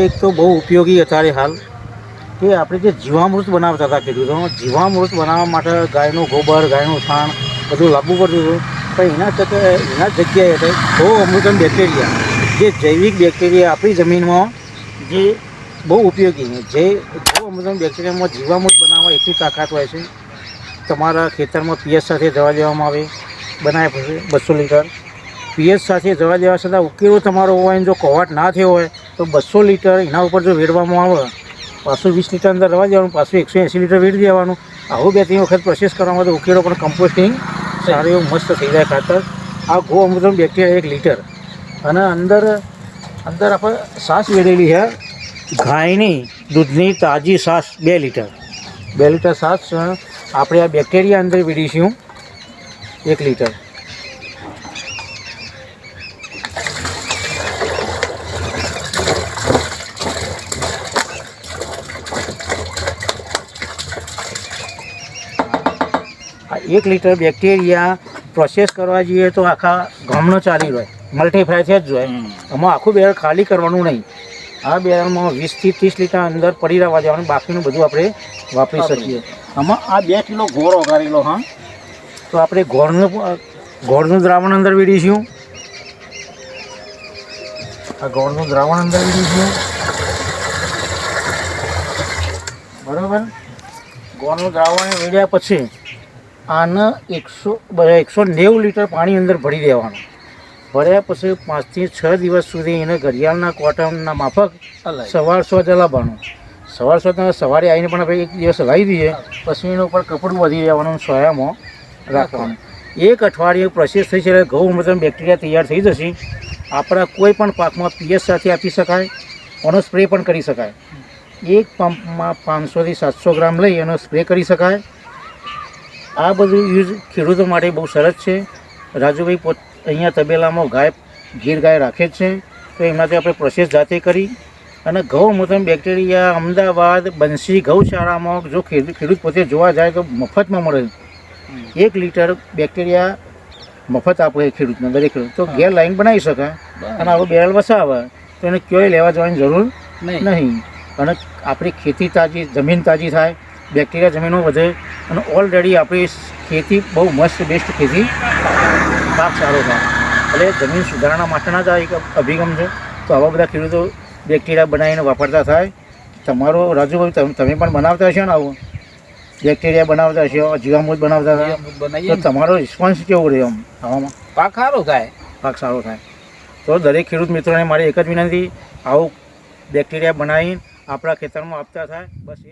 એક તો બહુ ઉપયોગી અત્યારે હાલ કે આપણે જે જીવામૃત બનાવતા હતા ખેડૂતો, જીવામૃત બનાવવા માટે ગાયનું ગોબર, ગાયનું છાણ બધું લાવવું પડતું હતું. પણ એના જગ્યાએ ગૌ અમૃતમ બેક્ટેરિયા, જે જૈવિક બેક્ટેરિયા આપણી જમીનમાં જે બહુ ઉપયોગી છે, જે ગૌ અમૃતમ બેક્ટેરિયામાં જીવામૃત બનાવવા એટલી તાકાત હોય છે. તમારા ખેતરમાં પીએચ સાથે દવા દેવામાં આવે, બનાવ્યા પછી 200 લીટર પીએચ સાથે દવા દેવા છતાં ઉકેલો તમારો હોય, જો કોવાટ ના થયો હોય તો 200 લીટર એના ઉપર જો વેડવામાં આવે, પાછું 20 લીટર અંદર દવા દેવાનું, પાછું 180 લીટર વેડી દેવાનું. આવું 2-3 વખત પ્રોસેસ કરવામાં તો ઉકેલો પણ કમ્પોસ્ટિંગ સારું એવું મસ્ત થઈ જાય ખાતર. આ ગૌ અમૃતમ બેક્ટેરિયા 1 લીટર અને અંદર આપણે છાશ વેડેલી છે, ગાયની દૂધની તાજી છાશ 2 લીટર. 2 લીટર છાશ આપણે આ બેક્ટેરિયા અંદર વેડીશું 1 લીટર. આ 1 લીટર બેક્ટેરિયા પ્રોસેસ કરવા જઈએ તો આખા ગામનો ચાલી રહે, મલ્ટીફ્રાય થઈ જ જોઈએ. આમાં આખું બેરલ ખાલી કરવાનું નહીં. આ બેરલમાં 20 થી 30 લીટર અંદર પડી રહેવા દેવાનું, બાકીનું બધું આપણે વાપરી શકીએ. આમાં આ 2 કિલો ગોળ ઓગાળેલો, હા, તો આપણે ગોળનું દ્રાવણ અંદર વેડીશું. આ ગોળનું દ્રાવણ અંદર વેડીશું, બરાબર. ગોળનું દ્રાવણ વેડ્યા પછી આને 190 લીટર પાણી અંદર ભરી દેવાનું. ભર્યા પછી 5 થી 6 દિવસ સુધી એને ઘડિયાળના ક્વોટમના માફક સવાર સોજ લાવવાનું. સવારે આવીને પણ આપણે 1 દિવસ લાવી દઈએ, પછી એના ઉપર કપડું વધી દેવાનું, સોયામાં રાખવાનું. 1 અઠવાડિયે પ્રોસેસ થઈ છે, ગૌ અમૃતમ બેક્ટેરિયા તૈયાર થઈ જશે. આપણા કોઈ પણ પાકમાં પીએચ સાથે આપી શકાય, એનો સ્પ્રે પણ કરી શકાય. 1 પંપમાં 500 થી 700 ગ્રામ લઈ એનો સ્પ્રે કરી શકાય. આ બધું યુઝ ખેડૂતો માટે બહુ સરસ છે. રાજુભાઈ અહીંયા તબેલામાં ગીર ગાય રાખે જ છે, તો એમાંથી આપણે પ્રોસેસ જાતે કરી અને ગૌ અમૃતમ બેક્ટેરિયા અમદાવાદ બંસી ગૌશાળામાં જો ખેડૂત પોતે જોવા જાય તો મફતમાં મળે. 1 લીટર બેક્ટેરિયા મફત આપે ખેડૂતને, દરેક ખેડૂત તો ઘેર લાઈન બનાવી શકાય અને આવો બેરલ વસાવે તો એને ક્યાંય લેવા જવાની જરૂર નહીં. અને આપણી ખેતી તાજી, જમીન તાજી થાય, બેક્ટેરિયા જમીનમાં વધે અને ઓલરેડી આપણી ખેતી બહુ મસ્ત બેસ્ટ ખેતી, પાક સારો થાય. એટલે જમીન સુધારણા માટેના જ આ એક અભિગમ છે. તો આવા બધા ખેડૂતો બેક્ટેરિયા બનાવીને વાપરતા થાય. તમારો રાજુભાઈ તમે પણ બનાવતા હશો ને, આવું બેક્ટેરિયા બનાવતા હશો, જીવામૃત બનાવતા હતા, તો તમારો રિસ્પોન્સ કેવો રહે? આવામાં પાક સારો થાય, પાક સારો થાય. તો દરેક ખેડૂત મિત્રોને મારી એક જ વિનંતી, આવું બેક્ટેરિયા બનાવીને આપણા ખેતરમાં આપતા થાય. બસ એ